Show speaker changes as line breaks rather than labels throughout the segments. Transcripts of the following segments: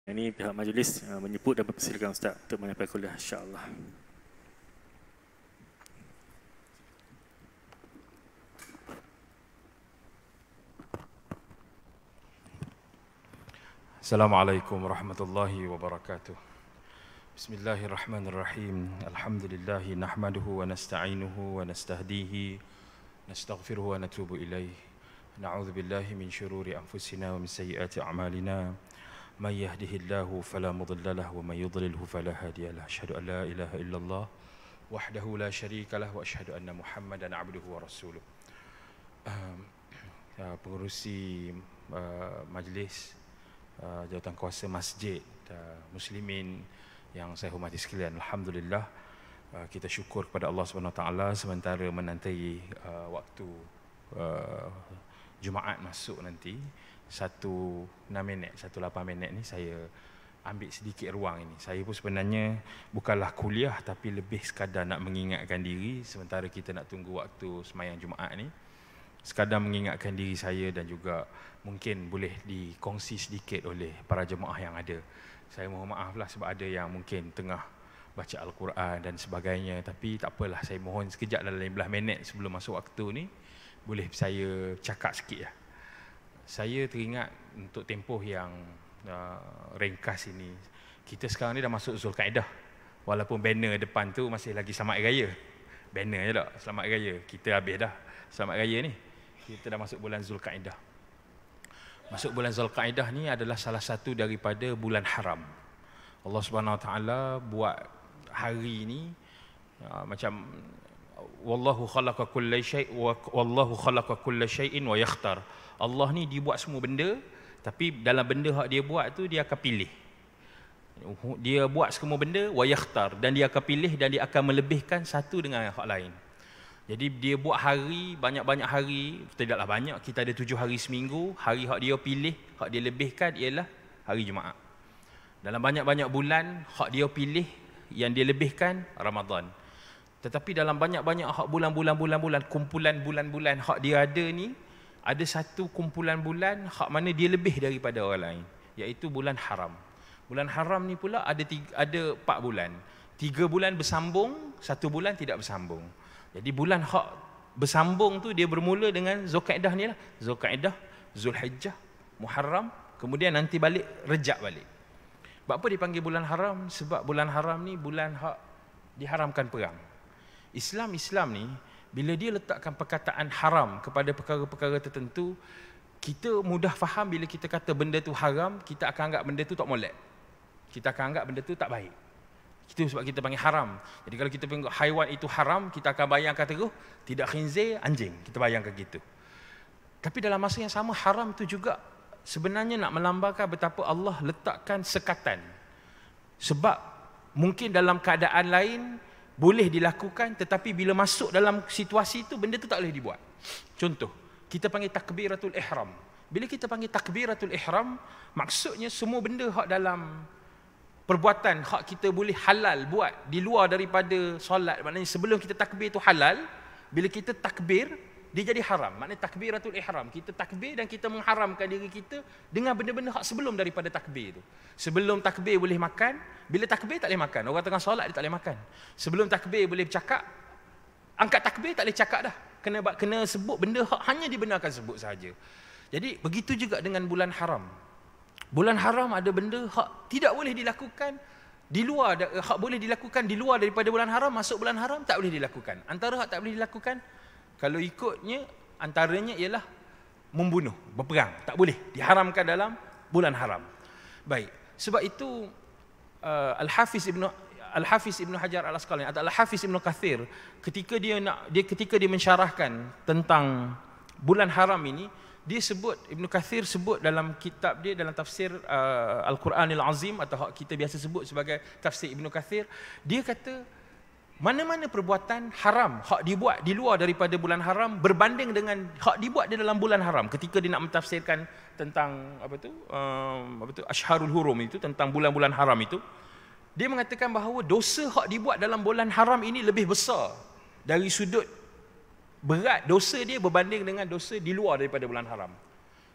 Ini pihak majlis menyebut dan mempersilakan Ustaz untuk menyampaikan kuliah, insya-Allah.
Assalamualaikum warahmatullahi wabarakatuh. Bismillahirrahmanirrahim. Alhamdulillahi nahmaduhu wa nasta'inuhu wa nastahdihi, nastaghfiruhu wa natubu ilaih. Na'udzu billahi min syururi anfusina wa min sayyiati a'malina. Man yahdihillahu fala mudilla lahu wa man yudlilhu fala hadiya lahu. Asyhadu an la ilaha illallah wahdahu la syarika lahu wa asyhadu anna Muhammadan 'abduhu wa rasuluh. Pengerusi majlis, jawatan kuasa masjid, muslimin yang saya hormati sekalian, alhamdulillah kita syukur kepada Allah Subhanahu Wa Taala sementara menanti waktu Jumaat masuk nanti 1:08 ni saya ambil sedikit ruang ini. Saya pun sebenarnya bukanlah kuliah tapi lebih sekadar nak mengingatkan diri sementara kita nak tunggu waktu sembahyang Jumaat ni. Sekadar mengingatkan diri saya dan juga mungkin boleh dikongsi sedikit oleh para jemaah yang ada. Saya mohon maaf lah sebab ada yang mungkin tengah baca Al-Quran dan sebagainya, tapi tak apalah, saya mohon sekejap dalam 15 minit sebelum masuk waktu ni boleh saya cakap sikit lah. Saya teringat untuk tempoh yang ringkas ini, kita sekarang ni dah masuk Zulkaidah, walaupun banner depan tu masih lagi Selamat Raya. Banner je tak, Selamat Raya. Kita habis dah Selamat Raya ni, kita dah masuk bulan Zulkaidah. Masuk bulan Zulkaidah ni adalah salah satu daripada bulan haram. Allah Subhanahu Wa Taala buat hari ni macam wallahu khalaqa kulla syai' wa wallahu khalaqa kulla syai'in wa yakhtar. Allah ni dibuat semua benda, tapi dalam benda hak dia buat tu dia akan pilih. Dia buat semua benda wa yakhtar, dan dia akan pilih dan dia akan melebihkan satu dengan hak lain. Jadi dia buat hari, banyak-banyak hari, tidaklah banyak, kita ada 7 hari seminggu. Hari hak dia pilih, hak dia lebihkan ialah hari Jumaat. Dalam banyak-banyak bulan, hak dia pilih yang dia lebihkan Ramadan. Tetapi dalam banyak-banyak hak bulan-bulan, kumpulan bulan-bulan hak dia ada ni, ada satu kumpulan bulan hak mana dia lebih daripada orang lain, iaitu bulan haram. Bulan haram ni pula ada 4 bulan. 3 bulan bersambung, 1 bulan tidak bersambung. Jadi bulan hak bersambung tu dia bermula dengan Zulkaidah ni lah. Zulkaidah, Zulhijjah, Muharram, kemudian nanti balik Rejab balik. Sebab apa dipanggil bulan haram? Sebab bulan haram ni bulan hak diharamkan perang. Islam ni bila dia letakkan perkataan haram kepada perkara-perkara tertentu, kita mudah faham. Bila kita kata benda tu haram, kita akan anggap benda tu tak molek. Kita akan anggap benda tu tak baik. Itu sebab kita panggil haram. Jadi kalau kita panggil haiwan itu haram, kita akan bayangkan terus tidak khinzir, anjing. Kita bayangkan gitu. Tapi dalam masa yang sama, haram itu juga sebenarnya nak melambangkan betapa Allah letakkan sekatan. Sebab mungkin dalam keadaan lain boleh dilakukan, tetapi bila masuk dalam situasi itu, benda itu tak boleh dibuat. Contoh, kita panggil takbiratul ihram. Bila kita panggil takbiratul ihram, maksudnya semua benda hak dalam perbuatan hak kita boleh halal buat di luar daripada solat. Maknanya sebelum kita takbir itu halal, bila kita takbir, dia jadi haram. Maknanya takbiratul ihram, kita takbir dan kita mengharamkan diri kita dengan benda-benda hak sebelum daripada takbir itu. Sebelum takbir boleh makan, bila takbir tak boleh makan. Orang tengah solat dia tak boleh makan. Sebelum takbir boleh bercakap, angkat takbir tak boleh cakap dah. Kena sebut benda hak hanya dibenarkan sebut sahaja. Jadi begitu juga dengan bulan haram. Bulan haram ada benda hak tidak boleh dilakukan di luar, hak boleh dilakukan di luar daripada bulan haram, masuk bulan haram tak boleh dilakukan. Antara hak tak boleh dilakukan, kalau ikutnya, antaranya ialah membunuh, berperang. Tak boleh, diharamkan dalam bulan haram. Baik, sebab itu Al-Hafiz Ibn Hajar Al-Asqalani atau Al-Hafiz Ibn Kathir ketika dia mensyarahkan tentang bulan haram ini, dia sebut, Ibn Kathir sebut dalam kitab dia, dalam tafsir Al-Quranil Azim, atau hak kita biasa sebut sebagai tafsir Ibn Kathir, dia kata mana-mana perbuatan haram hak dibuat di luar daripada bulan haram berbanding dengan hak dibuat di dalam bulan haram. Ketika dia nak mentafsirkan tentang Ashharul Hurum itu, tentang bulan-bulan haram itu, dia mengatakan bahawa dosa hak dibuat dalam bulan haram ini lebih besar dari sudut berat dosa dia berbanding dengan dosa di luar daripada bulan haram.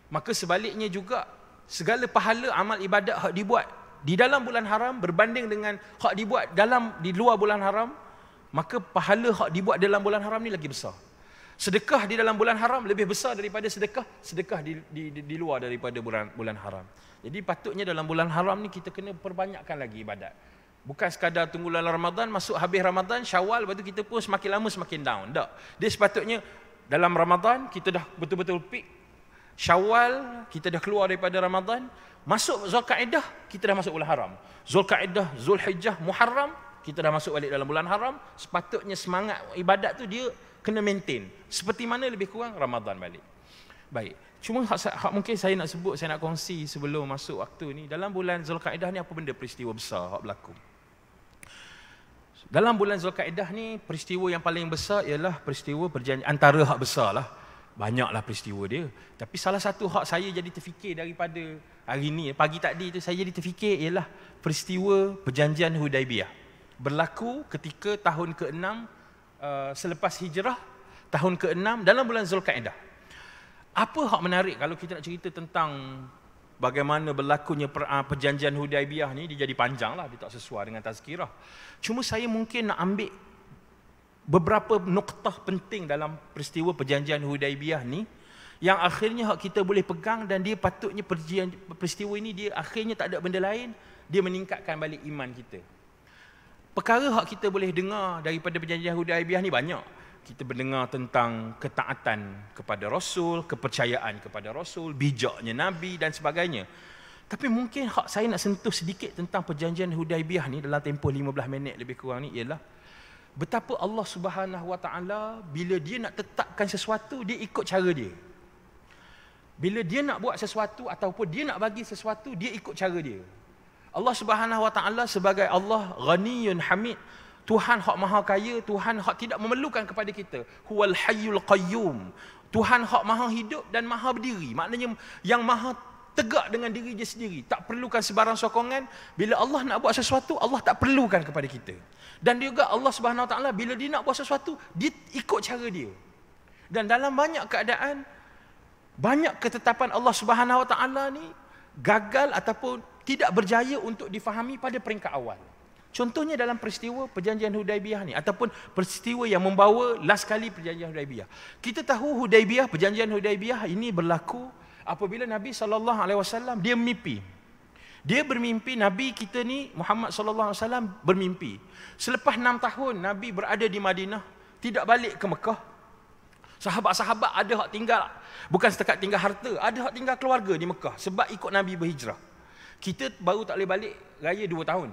Maka sebaliknya juga, segala pahala amal ibadat hak dibuat di dalam bulan haram berbanding dengan hak dibuat di luar bulan haram, maka pahala hak dibuat dalam bulan haram ni lagi besar. Sedekah di dalam bulan haram lebih besar daripada sedekah di luar daripada bulan haram. Jadi patutnya dalam bulan haram ni kita kena perbanyakkan lagi ibadat. Bukan sekadar tunggu bulan Ramadan, masuk habis Ramadan, Syawal, lepas tu kita pun semakin lama semakin down. Tak. Dia sepatutnya dalam Ramadan kita dah betul-betul peak. Syawal kita dah keluar daripada Ramadan, masuk Zulkaidah kita dah masuk bulan haram. Zulkaidah, Zulhijjah, Muharram kita dah masuk balik dalam bulan haram. Sepatutnya semangat ibadat tu dia kena maintain. Seperti mana lebih kurang Ramadan balik. Baik. Cuma mungkin saya nak sebut, saya nak kongsi sebelum masuk waktu ni, dalam bulan Zulkaidah ni apa benda peristiwa besar hak berlaku. Dalam bulan Zulkaidah ni peristiwa yang paling besar ialah peristiwa perjanjian, antara hak besar lah. Banyaklah peristiwa dia. Tapi salah satu hak saya jadi terfikir daripada hari ni, pagi tadi tu saya jadi terfikir ialah peristiwa perjanjian Hudaibiyah. Berlaku ketika tahun ke-6 selepas hijrah, tahun ke-6 dalam bulan Zulkaidah. Apa hak menarik kalau kita nak cerita tentang bagaimana berlakunya perjanjian Hudaibiyah ni, dia jadi panjang lah, dia tak sesuai dengan tazkirah. Cuma saya mungkin nak ambil beberapa noktah penting dalam peristiwa perjanjian Hudaibiyah ni yang akhirnya hak kita boleh pegang, dan dia patutnya peristiwa ini dia akhirnya tak ada benda lain, dia meningkatkan balik iman kita. Perkara hak kita boleh dengar daripada perjanjian Hudaibiyah ni banyak. Kita mendengar tentang ketaatan kepada Rasul, kepercayaan kepada Rasul, bijaknya Nabi dan sebagainya. Tapi mungkin hak saya nak sentuh sedikit tentang perjanjian Hudaibiyah ni dalam tempoh 15 minit lebih kurang ni ialah betapa Allah Subhanahu Wa Taala bila dia nak tetapkan sesuatu, dia ikut cara dia. Bila dia nak buat sesuatu ataupun dia nak bagi sesuatu, dia ikut cara dia. Allah Subhanahu Wa Taala sebagai Allah Ghaniyun Hamid, Tuhan hak maha kaya, Tuhan hak tidak memerlukan kepada kita. Huwal Hayyul Qayyum. Tuhan hak maha hidup dan maha berdiri. Maknanya yang maha tegak dengan diri dia sendiri, tak perlukan sebarang sokongan. Bila Allah nak buat sesuatu, Allah tak perlukan kepada kita. Dan juga Allah Subhanahu Wa Taala bila dia nak buat sesuatu, dia ikut cara dia. Dan dalam banyak keadaan, banyak ketetapan Allah Subhanahu Wa Taala ni gagal ataupun tidak berjaya untuk difahami pada peringkat awal. Contohnya dalam peristiwa perjanjian Hudaibiyah ni, ataupun peristiwa yang membawa last kali perjanjian Hudaibiyah. Kita tahu Hudaibiyah, perjanjian Hudaibiyah ini berlaku apabila Nabi SAW dia mimpi. Dia bermimpi, Nabi kita ni Muhammad SAW bermimpi. Selepas 6 tahun Nabi berada di Madinah, tidak balik ke Mekah. Sahabat-sahabat ada hak tinggal, bukan setakat tinggal harta, ada hak tinggal keluarga di Mekah sebab ikut Nabi berhijrah. Kita baru tak boleh balik raya 2 tahun.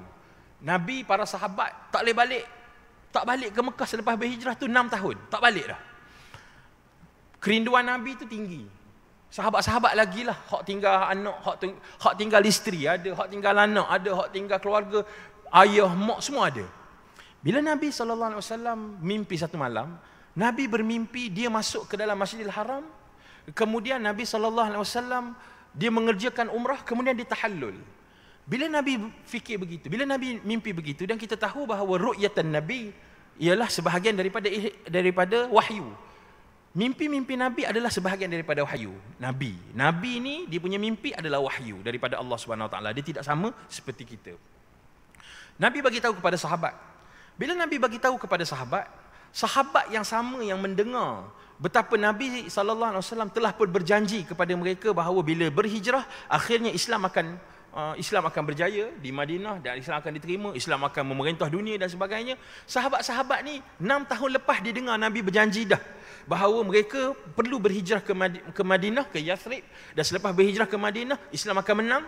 Nabi, para sahabat tak boleh balik ke Mekah selepas berhijrah tu 6 tahun, tak balik dah. Kerinduan Nabi tu tinggi. Sahabat-sahabat lagi lah, hak tinggal anak, hak tinggal isteri, ada hak tinggal anak, ada hak tinggal keluarga, ayah, mak, semua ada. Bila Nabi SAW mimpi satu malam, Nabi bermimpi dia masuk ke dalam Masjidil Haram, kemudian Nabi SAW dia mengerjakan umrah, kemudian dia tahallul. Bila Nabi fikir begitu, bila Nabi mimpi begitu, dan kita tahu bahawa ru'yatan Nabi ialah sebahagian daripada wahyu. Mimpi-mimpi Nabi adalah sebahagian daripada wahyu. Nabi ni dia punya mimpi adalah wahyu daripada Allah Subhanahu Wa Taala. Dia tidak sama seperti kita. Nabi bagi tahu kepada sahabat. Bila Nabi bagi tahu kepada sahabat, sahabat yang sama yang mendengar betapa Nabi SAW telah pun berjanji kepada mereka bahawa bila berhijrah akhirnya Islam akan berjaya di Madinah dan Islam akan diterima, Islam akan memerintah dunia dan sebagainya. Sahabat-sahabat ni 6 tahun lepas dia dengar Nabi berjanji dah bahawa mereka perlu berhijrah ke Madinah, ke Yathrib, dan selepas berhijrah ke Madinah Islam akan menang.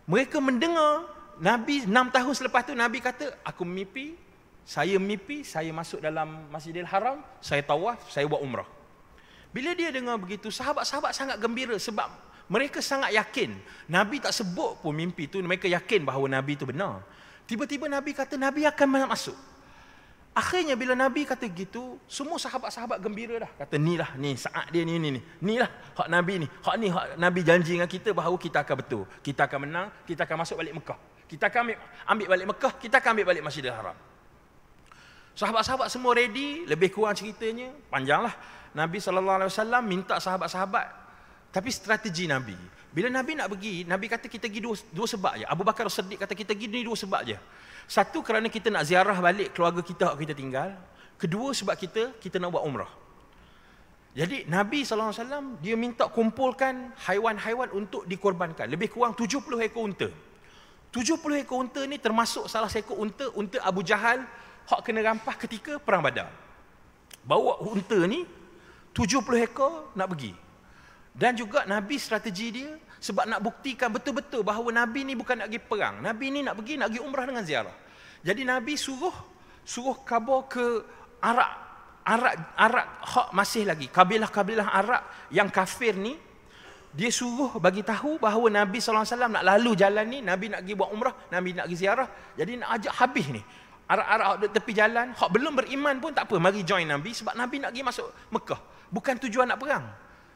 Mereka mendengar Nabi 6 tahun selepas tu Nabi kata, aku mimpi, saya masuk dalam Masjidil Haram, saya tawaf, saya buat umrah. Bila dia dengar begitu, sahabat-sahabat sangat gembira sebab mereka sangat yakin. Nabi tak sebut pun mimpi tu, mereka yakin bahawa Nabi tu benar. Tiba-tiba Nabi kata Nabi akan masuk. Akhirnya bila Nabi kata gitu, semua sahabat-sahabat gembira dah. Kata ni saat dia ni. Inilah hak Nabi ni. Hak Nabi janji dengan kita bahawa kita akan betul. Kita akan menang, kita akan masuk balik Mekah. Kita akan ambil balik Mekah, kita akan ambil balik Masjidil Haram. Sahabat-sahabat semua ready, lebih kurang ceritanya panjanglah. Nabi SAW minta sahabat-sahabat, tapi strategi Nabi,
Bila Nabi nak pergi, Nabi kata kita pergi dua sebab je. Abu Bakar Siddiq kata kita pergi ni dua sebab je. Satu, kerana kita nak ziarah balik keluarga kita yang kita tinggal. Kedua, sebab kita nak buat umrah. Jadi Nabi SAW dia minta kumpulkan haiwan-haiwan untuk dikorbankan. Lebih kurang 70 ekor unta. 70 ekor unta ni termasuk salah seekor unta Abu Jahal hak kena rampah ketika perang Badar. Bawa unta ni 70 ekor nak pergi. Dan juga Nabi strategi dia sebab nak buktikan betul-betul bahawa Nabi ni bukan nak pergi perang. Nabi ni nak pergi umrah dengan ziarah. Jadi Nabi suruh khabar ke Arab hak masih lagi kabilah-kabilah Arab yang kafir ni, dia suruh bagi tahu bahawa Nabi SAW nak lalu jalan ni, Nabi nak pergi buat umrah, Nabi nak pergi ziarah. Jadi nak ajak habis ni Arab-Arab di tepi jalan, hak belum beriman pun tak apa, mari join Nabi sebab Nabi nak pergi masuk Mekah. Bukan tujuan nak perang.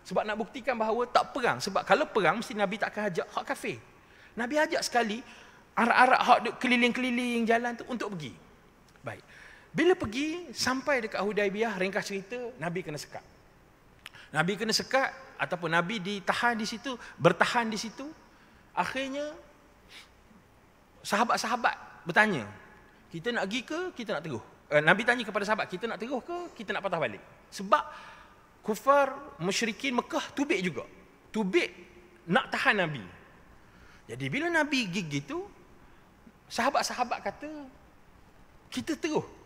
Sebab nak buktikan bahawa tak perang. Sebab kalau perang mesti Nabi tak akan ajak hak kafir. Nabi ajak sekali Arab-Arab hak keliling-keliling jalan tu untuk pergi. Baik. Bila pergi sampai dekat Hudaibiyah, ringkas cerita, Nabi kena sekat. Nabi kena sekat ataupun Nabi ditahan di situ, bertahan di situ. Akhirnya sahabat-sahabat bertanya, kita nak pergi ke kita nak teruh? Nabi tanya kepada sahabat, kita nak teruh ke kita nak patah balik? Sebab kufar musyrikin Mekah tubik juga. Tubik nak tahan Nabi. Jadi bila Nabi gigi tu, sahabat-sahabat kata, kita teruh.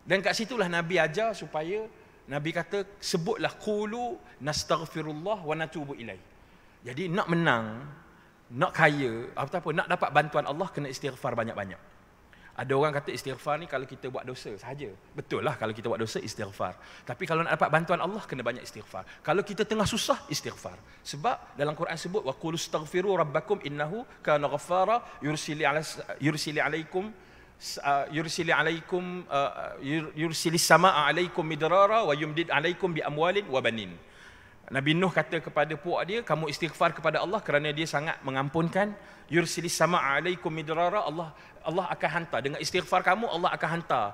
Dan kat situlah Nabi ajar supaya, Nabi kata, sebutlah qulu nastaghfirullah wa natubu ilaih. Jadi nak menang, nak kaya, apa-apa, nak dapat bantuan Allah, kena istighfar banyak-banyak. Ada orang kata istighfar ni kalau kita buat dosa sahaja. Betul lah, kalau kita buat dosa istighfar. Tapi kalau nak dapat bantuan Allah, kena banyak istighfar. Kalau kita tengah susah, istighfar. Sebab dalam Quran sebut, wa qulu astaghfiru rabbakum innahu kana ghaffara yursili samaa alaikum midrara wa yumdid alaikum bi amwalin wa banin. Nabi Nuh kata kepada puak dia, kamu istighfar kepada Allah kerana dia sangat mengampunkan. Yursilis samaa alaikum midrara, Allah akan hantar dengan istighfar kamu, Allah akan hantar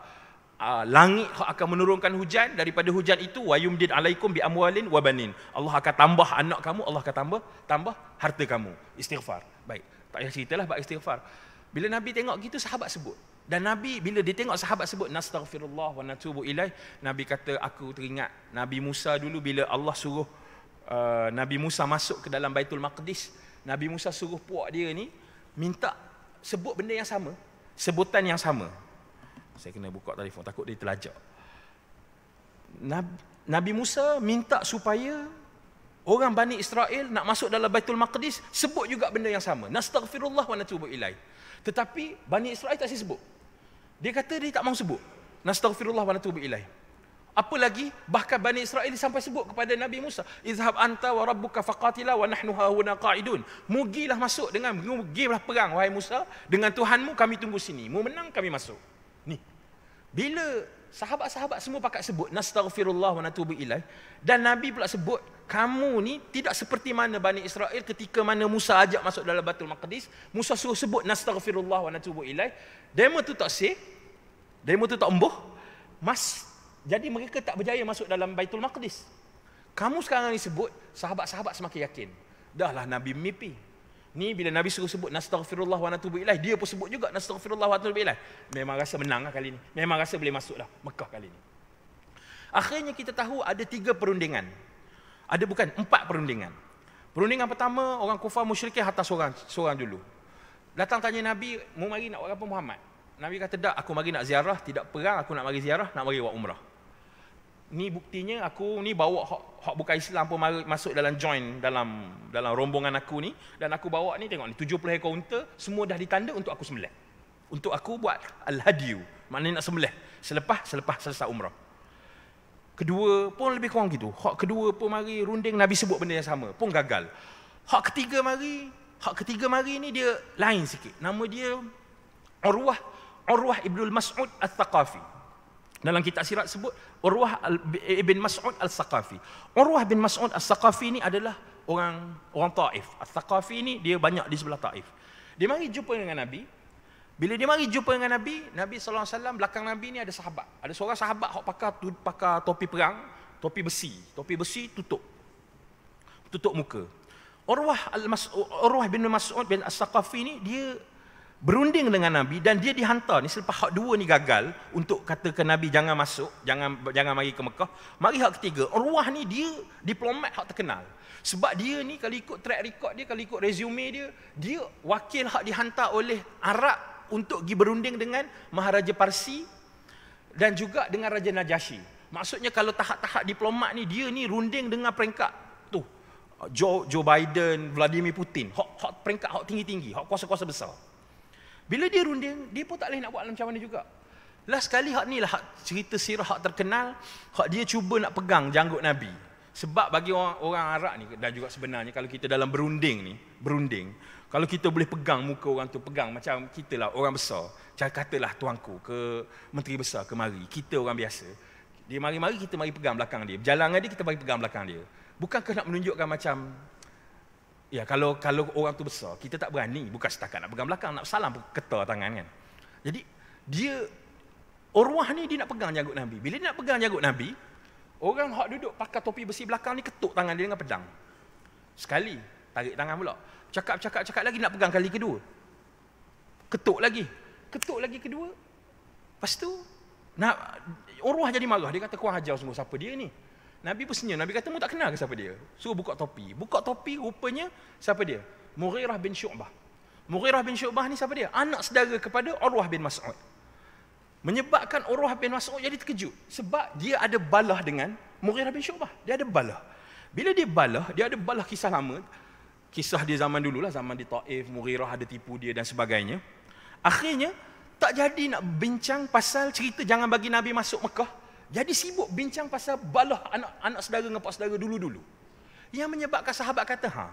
langit akan menurunkan hujan, daripada hujan itu wa yumdid alaikum bi amwalin wa banin. Allah akan tambah anak kamu, Allah akan tambah harta kamu. Istighfar. Baik, tak payah ceritalah bab istighfar. Bila Nabi tengok gitu, sahabat sebut. Dan Nabi bila dia tengok sahabat sebut nastaghfirullah wa natubu ilaih, Nabi kata, aku teringat Nabi Musa dulu bila Allah suruh Nabi Musa masuk ke dalam Baitul Maqdis. Nabi Musa suruh puak dia ni minta sebut benda yang sama, sebutan yang sama. Saya kena buka telefon, takut dia terlajak. Nabi Musa minta supaya orang Bani Israel nak masuk dalam Baitul Maqdis sebut juga benda yang sama, nastaghfirullah wa natubu ilaih. Tetapi Bani Israel tak sebut. Dia kata dia tak mahu sebut nastaghfirullah wa natubu ilaih. Apa lagi, bahkan Bani Israel sampai sebut kepada Nabi Musa, izhab anta wa rabbuka faqatila wa nahnu hahuna qa'idun. Mugilah masuk dengan, mugilah perang wahai Musa, dengan Tuhanmu kami tunggu sini, mu menang kami masuk. Ni bila sahabat-sahabat semua pakat sebut nastaghfirullah wa natubu ilaih, dan Nabi pula sebut, kamu ni tidak seperti mana Bani Israel ketika mana Musa ajak masuk dalam Baitul Maqdis, Musa suruh sebut nastaghfirullah wa natubu ilaih. Demo tu tak sah, demo tu tak embuh. Jadi mereka tak berjaya masuk dalam Baitul Maqdis. Kamu sekarang ni sebut, sahabat-sahabat semakin yakin. Dahlah Nabi mimpi. Ni bila Nabi suruh sebut nastaghfirullah wa natubu ilaih, dia pun sebut juga nastaghfirullah wa natubu ilaih. Memang rasa menang lah kali ni. Memang rasa boleh masuk lah Mekah kali ni. Akhirnya kita tahu ada 3 perundingan. Ada bukan 4 perundingan. Perundingan pertama, orang kufar musyrikin hantar seorang dulu. Datang tanya Nabi, mu mari nak buat apa Muhammad? Nabi kata, tak, aku mari nak ziarah, tidak perang, aku nak mari ziarah, nak mari buat umrah. Ni buktinya aku ni bawa hak bukan Islam pun masuk dalam join dalam rombongan aku ni, dan aku bawa ni, tengok ni 70 ekor unta, semua dah ditanda untuk aku sembelih. Untuk aku buat al-hadiyu, maknanya nak sembelih selepas selesai umrah. Kedua pun lebih kurang gitu. Hak kedua pun mari runding, Nabi sebut benda yang sama, pun gagal. Hak ketiga mari ni dia lain sikit. Nama dia Urwah ibn Mas'ud al-Thaqafi. Dalam kitab sirat sebut Urwah ibn Mas'ud al-Thaqafi. Urwah bin Mas'ud al-Thaqafi ni adalah orang Taif. Al-Thaqafi ni dia banyak di sebelah Taif. Dia mari jumpa dengan Nabi. Bila dia mari jumpa dengan Nabi sallallahu alaihi wasallam, belakang Nabi ni ada sahabat. Ada seorang sahabat hok pakai topi perang, topi besi tutup muka. Urwah bin Mas'ud bin As-Saqafi ni dia berunding dengan Nabi dan dia dihantar ni selepas hak dua ni gagal untuk kata ke Nabi jangan masuk, jangan mari ke Mekah. Mari hak ketiga, Urwah ni dia diplomat hak terkenal. Sebab dia ni kalau ikut track record dia, kalau ikut resume dia wakil hak dihantar oleh Arab untuk pergi berunding dengan Maharaja Parsi dan juga dengan Raja Najasyi. Maksudnya kalau tahap-tahap diplomat ni dia ni runding dengan peringkat tu Joe Biden, Vladimir Putin, hak peringkat hak tinggi-tinggi, hak kuasa-kuasa besar. Bila dia runding, dia pun tak boleh nak buat macam mana juga. Last sekali hak ni lah hak cerita sirah hak terkenal, hak dia cuba nak pegang janggut Nabi. Sebab bagi orang Arab ni dan juga sebenarnya kalau kita dalam berunding, kalau kita boleh pegang muka orang tu, pegang macam kita lah orang besar, katalah tuanku ke menteri besar ke mari, kita orang biasa. Dia mari-mari kita mari pegang belakang dia. Berjalan dengan dia kita mari pegang belakang dia. Bukankah nak menunjukkan macam ya, kalau orang tu besar, kita tak berani, bukan setakat nak pegang belakang, nak salam ketar tangan kan. Jadi dia Urwah ni dia nak pegang janggut Nabi. Bila dia nak pegang janggut Nabi, orang hak duduk pakai topi besi belakang ni ketuk tangan dia dengan pedang. Sekali, tarik tangan pula. Cakap lagi nak pegang kali kedua. Ketuk lagi kedua. Lepas tu Urwah jadi marah, dia kata kau hajar sungguh siapa dia ni. Nabi pun senyum. Nabi kata, mu tak kenal ke siapa dia? Suruh buka topi. Buka topi, rupanya siapa dia? Mughirah bin Syu'bah. Mughirah bin Syu'bah ni siapa dia? Anak saudara kepada Urwah bin Mas'ud. Menyebabkan Urwah bin Mas'ud jadi terkejut. Sebab dia ada balah dengan Mughirah bin Syu'bah. Dia ada balah. Bila dia ada balah kisah lama. Kisah dia zaman dululah, zaman di Taif, Mughirah ada tipu dia dan sebagainya. Akhirnya, tak jadi nak bincang pasal cerita jangan bagi Nabi masuk Mekah. Jadi sibuk bincang pasal balah anak saudara dengan pak saudara dulu-dulu. Yang menyebabkan sahabat kata,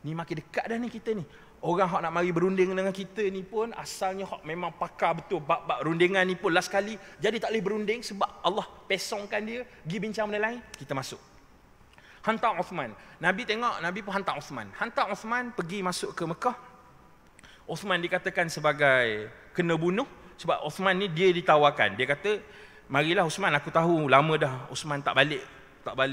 ni makin dekat dah ni kita ni. Orang hak nak mari berunding dengan kita ni pun asalnya hak memang pakar betul bab-bab rundingan ni pun last kali. Jadi tak boleh berunding sebab Allah pesongkan dia pergi bincang benda lain, kita masuk. Hantar Uthman. Nabi tengok, Nabi pun hantar Uthman. Hantar Uthman pergi masuk ke Mekah. Uthman dikatakan sebagai kena bunuh sebab Uthman ni dia ditawarkan. Dia kata, marilah Uthman, aku tahu lama dah Uthman tak balik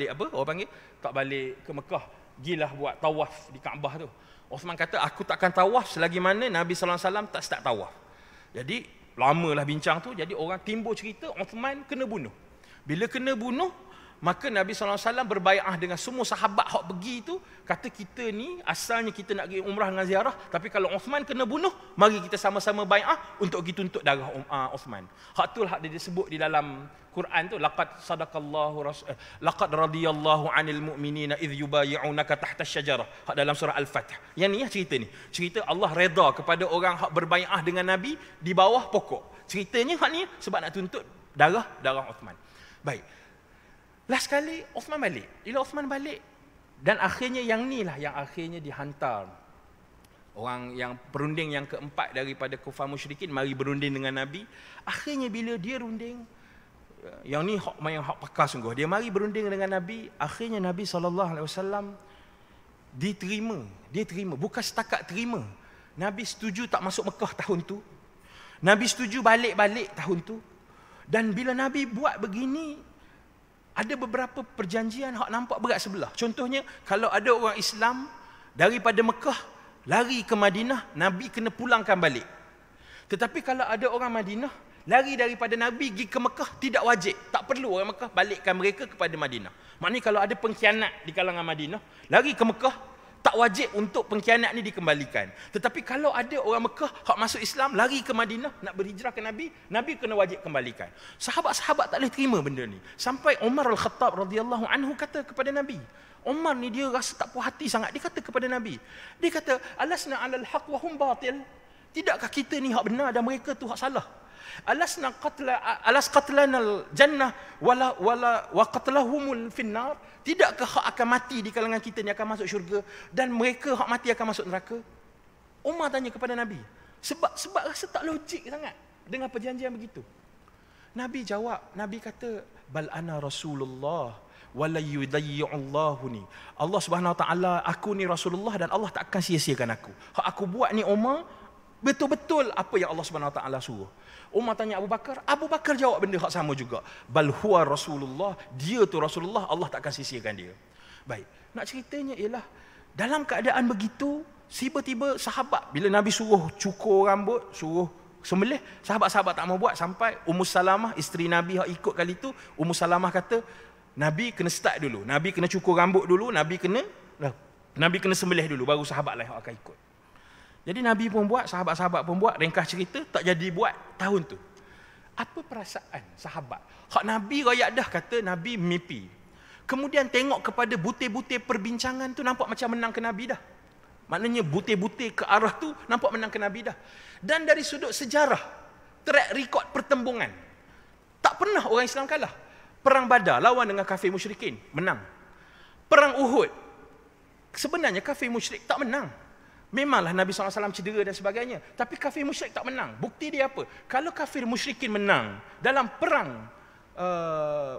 apa orang panggil, tak balik ke Mekah, gilah buat tawaf di Kaabah tu. Uthman kata aku takkan tawaf selagi mana Nabi sallallahu alaihi wasallam tak start tawaf. Jadi lamalah bincang tu, jadi orang timbul cerita Uthman kena bunuh. Bila kena bunuh, maka Nabi SAW berbai'ah dengan semua sahabat hak pergi tu, kata kita ni asalnya kita nak pergi umrah dengan ziarah, tapi kalau Uthman kena bunuh, mari kita sama-sama bai'ah untuk pergi tuntut darah Uthman. Hak tu hak dia disebut di dalam Quran tu, laqad radiyallahu 'anil mu'minina idh yubayyi'unaka tahta asy-syajarah. Hak dalam surah Al-Fath. Yang ni cerita ni. Cerita Allah redha kepada orang hak berbai'ah dengan Nabi di bawah pokok. Ceritanya hak ni sebab nak tuntut darah Uthman. Baik. Last kali Uthman balik. Bila Uthman balik dan akhirnya yang ni lah yang akhirnya dihantar. Orang yang perunding yang keempat daripada kufar musyrikin mari berunding dengan Nabi. Akhirnya bila dia runding, yang ni hak pakar sungguh. Dia mari berunding dengan Nabi, akhirnya Nabi SAW diterima. Dia terima, bukan setakat terima. Nabi setuju tak masuk Mekah tahun tu. Nabi setuju balik-balik tahun tu. Dan bila Nabi buat begini, ada beberapa perjanjian hak nampak berat sebelah. Contohnya, kalau ada orang Islam daripada Mekah lari ke Madinah, Nabi kena pulangkan balik. Tetapi kalau ada orang Madinah lari daripada Nabi pergi ke Mekah, tidak wajib. Tak perlu orang Mekah balikkan mereka kepada Madinah. Maknanya kalau ada pengkhianat di kalangan Madinah, lari ke Mekah, tak wajib untuk pengkhianat ni dikembalikan. Tetapi kalau ada orang Mekah hak masuk Islam lari ke Madinah nak berhijrah ke Nabi, Nabi kena wajib kembalikan. Sahabat-sahabat tak boleh terima benda ni. Sampai Umar Al-Khattab radhiyallahu anhu kata kepada Nabi. Umar ni dia rasa tak puas hati sangat. Dia kata kepada Nabi. Dia kata, "Alasna 'alal haqq wa hum batil?" Tidakkah kita ni hak benar dan mereka tu hak salah? Alas qatlanal jannah wa qatlahumul finnar? Tidakkah hak akan mati di kalangan kita ni akan masuk syurga dan mereka hak mati akan masuk neraka? Umar tanya kepada Nabi. Sebab rasa tak logik sangat dengan perjanjian begitu. Nabi jawab, Nabi kata, "Bal ana Rasulullah wa la yudayyi'ullahuni." Allah Subhanahu wa taala, aku ni Rasulullah dan Allah tak akan sia-siakan aku. Hak aku buat ni Umar betul-betul apa yang Allah Subhanahu wa taala suruh. Umar tanya Abu Bakar, Abu Bakar jawab benda hak sama juga. Bal huwa Rasulullah, dia tu Rasulullah, Allah tak akan sia-siakan dia. Baik, nak ceritanya ialah Dalam keadaan begitu, tiba-tiba sahabat, bila Nabi suruh cukur rambut, suruh sembelih, sahabat-sahabat tak mau buat, sampai Ummu Salamah, isteri Nabi yang ikut kali tu, Ummu Salamah kata, Nabi kena start dulu, Nabi kena cukur rambut dulu, Nabi kena sembelih dulu, baru sahabat lah yang akan ikut. Jadi Nabi pun buat, sahabat-sahabat pun buat, ringkas cerita, tak jadi buat tahun tu. Apa perasaan sahabat? Hak Nabi rakyat dah kata Nabi mimpi. Kemudian tengok kepada butir-butir perbincangan tu, nampak macam menang ke Nabi dah. Maknanya butir-butir ke arah tu nampak menang ke Nabi dah. Dan dari sudut sejarah, track record pertembungan, tak pernah orang Islam kalah. Perang Badar lawan dengan kafir musyrikin, menang. Perang Uhud, sebenarnya kafir musyrik tak menang. Memanglah Nabi SAW cedera dan sebagainya, tapi kafir musyrik tak menang. Bukti dia apa? Kalau kafir musyrikin menang dalam perang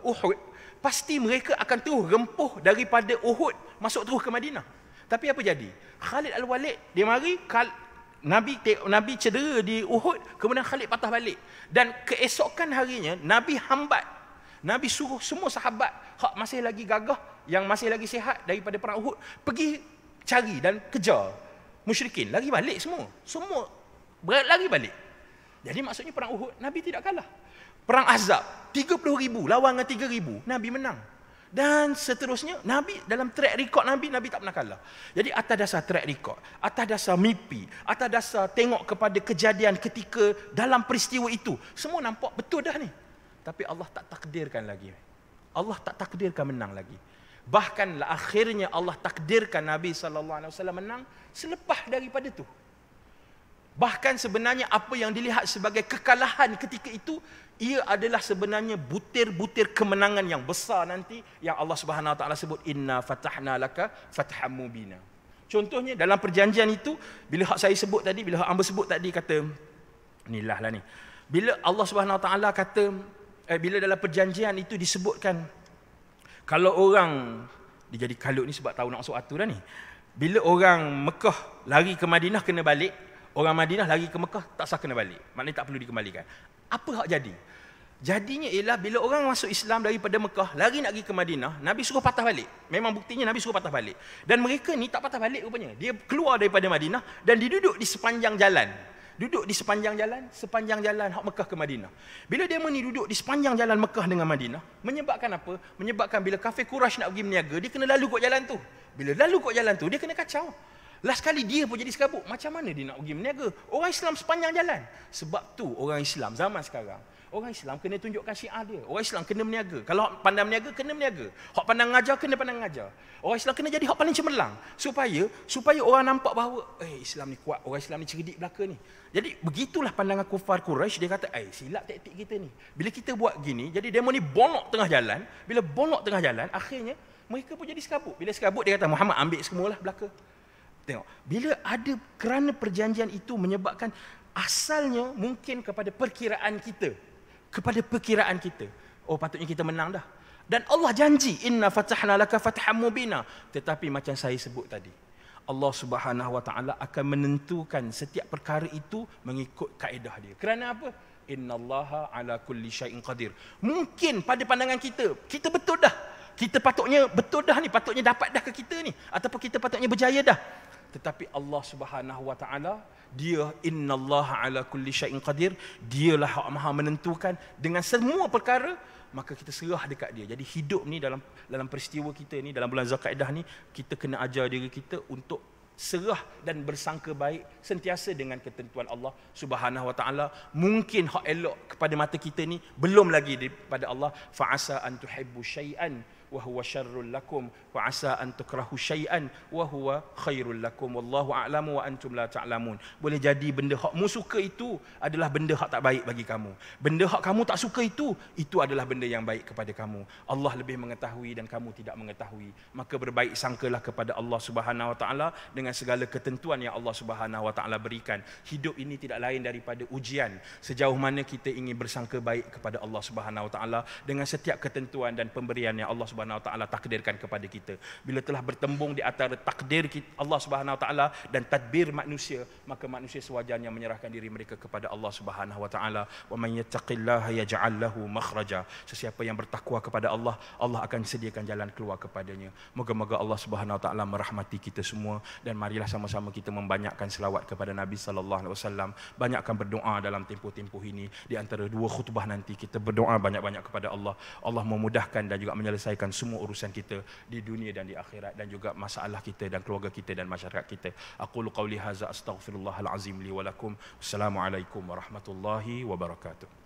Uhud, pasti mereka akan terus rempuh daripada Uhud masuk terus ke Madinah. Tapi apa jadi? Khalid Al-Walid dia mari, Nabi cedera di Uhud, kemudian Khalid patah balik. Dan keesokan harinya Nabi hambat, Nabi suruh semua sahabat hak masih lagi gagah, yang masih lagi sihat daripada perang Uhud, pergi cari dan kejar musyrikin. Lari balik semua lari balik. Jadi maksudnya perang Uhud Nabi tidak kalah. Perang Ahzab 30,000 lawan dengan 3,000, Nabi menang. Dan seterusnya, Nabi dalam track record Nabi tak pernah kalah. Jadi atas dasar track record, atas dasar mimpi, atas dasar tengok kepada kejadian ketika dalam peristiwa itu, semua nampak betul dah ni. Tapi Allah tak takdirkan lagi. Allah tak takdirkan menang lagi. Bahkan akhirnya Allah takdirkan Nabi SAW menang selepas daripada tu. Bahkan sebenarnya apa yang dilihat sebagai kekalahan ketika itu, ia adalah sebenarnya butir-butir kemenangan yang besar nanti yang Allah Subhanahu Wa Taala sebut, inna fatahna laka fatham mubina. Contohnya dalam perjanjian itu, bila hak saya sebut tadi, bila hak Amba sebut tadi kata inilah lah ni. Bila Allah Subhanahu Wa Taala kata bila dalam perjanjian itu disebutkan kalau orang dia jadi kalut ni sebab tahu nak masuk atur dah ni. Bila orang Mekah lari ke Madinah kena balik, orang Madinah lari ke Mekah tak sah kena balik. Maknanya tak perlu dikembalikan. Apa hak jadi? Jadinya ialah bila orang masuk Islam daripada Mekah lari nak pergi ke Madinah, Nabi suruh patah balik. Memang buktinya Nabi suruh patah balik. Dan mereka ni tak patah balik rupanya. Dia keluar daripada Madinah dan diduduk di sepanjang jalan. Duduk di sepanjang jalan hak Mekah ke Madinah. Bila dia ni duduk di sepanjang jalan Mekah dengan Madinah, menyebabkan apa? Menyebabkan bila kafir Quraisy nak pergi berniaga, dia kena lalu kot jalan tu. Bila lalu kot jalan tu, dia kena kacau. Last kali dia pun jadi sekabut. Macam mana dia nak pergi berniaga? Orang Islam sepanjang jalan. Sebab tu orang Islam zaman sekarang, orang Islam kena tunjukkan syiar dia. Orang Islam kena berniaga. Kalau hak pandang berniaga, kena berniaga. Hak pandang ngajar, kena pandang ngajar. Orang Islam kena jadi hak paling cemerlang. Supaya orang nampak bahawa Islam ni kuat, orang Islam ni cerdik belaka ni. Jadi begitulah pandangan kufar Quraisy. Dia kata, silap taktik kita ni. Bila kita buat gini, jadi demo ni bonok tengah jalan. Bila bonok tengah jalan, akhirnya mereka pun jadi sekabut. Bila sekabut, dia kata, Muhammad ambil semualah belaka. Tengok, bila ada kerana perjanjian itu menyebabkan asalnya mungkin kepada perkiraan kita. Oh, patutnya kita menang dah. Dan Allah janji, inna fatahna laka fatham mubina. Tetapi macam saya sebut tadi, Allah Subhanahu Wa Taala akan menentukan setiap perkara itu mengikut kaedah dia. Kerana apa? Innallaha ala kulli syai'in qadir. Mungkin pada pandangan kita betul dah. Kita patutnya betul dah ni, patutnya dapat dah ke kita ni, ataupun kita patutnya berjaya dah. Tetapi Allah Subhanahu Wa Taala, dia innallaha ala kulli syai'in qadir, dialah yang maha menentukan dengan semua perkara, maka kita serah dekat dia. Jadi hidup ni dalam peristiwa kita ni, dalam bulan Zulkaidah ni, kita kena ajar diri kita untuk serah dan bersangka baik sentiasa dengan ketentuan Allah Subhanahu Wa Taala. Mungkin hak elok kepada mata kita ni belum lagi daripada Allah. Fa'asa an tuhibbu syai'an wa huwa syarrul lakum wa asa an tukrahu syai'an wa huwa khairul lakum wallahu a'lamu wa antum la ta'lamun. Boleh jadi benda hak mu suka itu adalah benda hak tak baik bagi kamu. Benda hak kamu tak suka itu adalah benda yang baik kepada kamu. Allah lebih mengetahui dan kamu tidak mengetahui. Maka berbaik sangkalah kepada Allah Subhanahu Wa Taala dengan segala ketentuan yang Allah Subhanahu Wa Taala berikan. Hidup ini tidak lain daripada ujian. Sejauh mana kita ingin bersangka baik kepada Allah Subhanahu Wa Taala dengan setiap ketentuan dan pemberian yang Allah Subhanahu Subhanahu Wa Taala takdirkan kepada kita. Bila telah bertembung di antara takdir Allah Subhanahu Wa Taala dan tadbir manusia, maka manusia sewajarnya menyerahkan diri mereka kepada Allah Subhanahu Wa Taala. Wa man yattaqillaha yaj'al lahu makhraja. Sesiapa yang bertakwa kepada Allah, Allah akan sediakan jalan keluar kepadanya. Moga-moga Allah Subhanahu Wa Taala merahmati kita semua, dan marilah sama-sama kita membanyakkan selawat kepada Nabi sallallahu alaihi wasallam. Banyakkan berdoa dalam tempoh-tempoh ini. Di antara dua khutbah nanti kita berdoa banyak-banyak kepada Allah. Allah memudahkan dan juga menyelesaikan semua urusan kita di dunia dan di akhirat, dan juga masalah kita dan keluarga kita dan masyarakat kita. Aqulu qauli hadza astaghfirullahal azim li wa lakum. Assalamualaikum warahmatullahi wabarakatuh.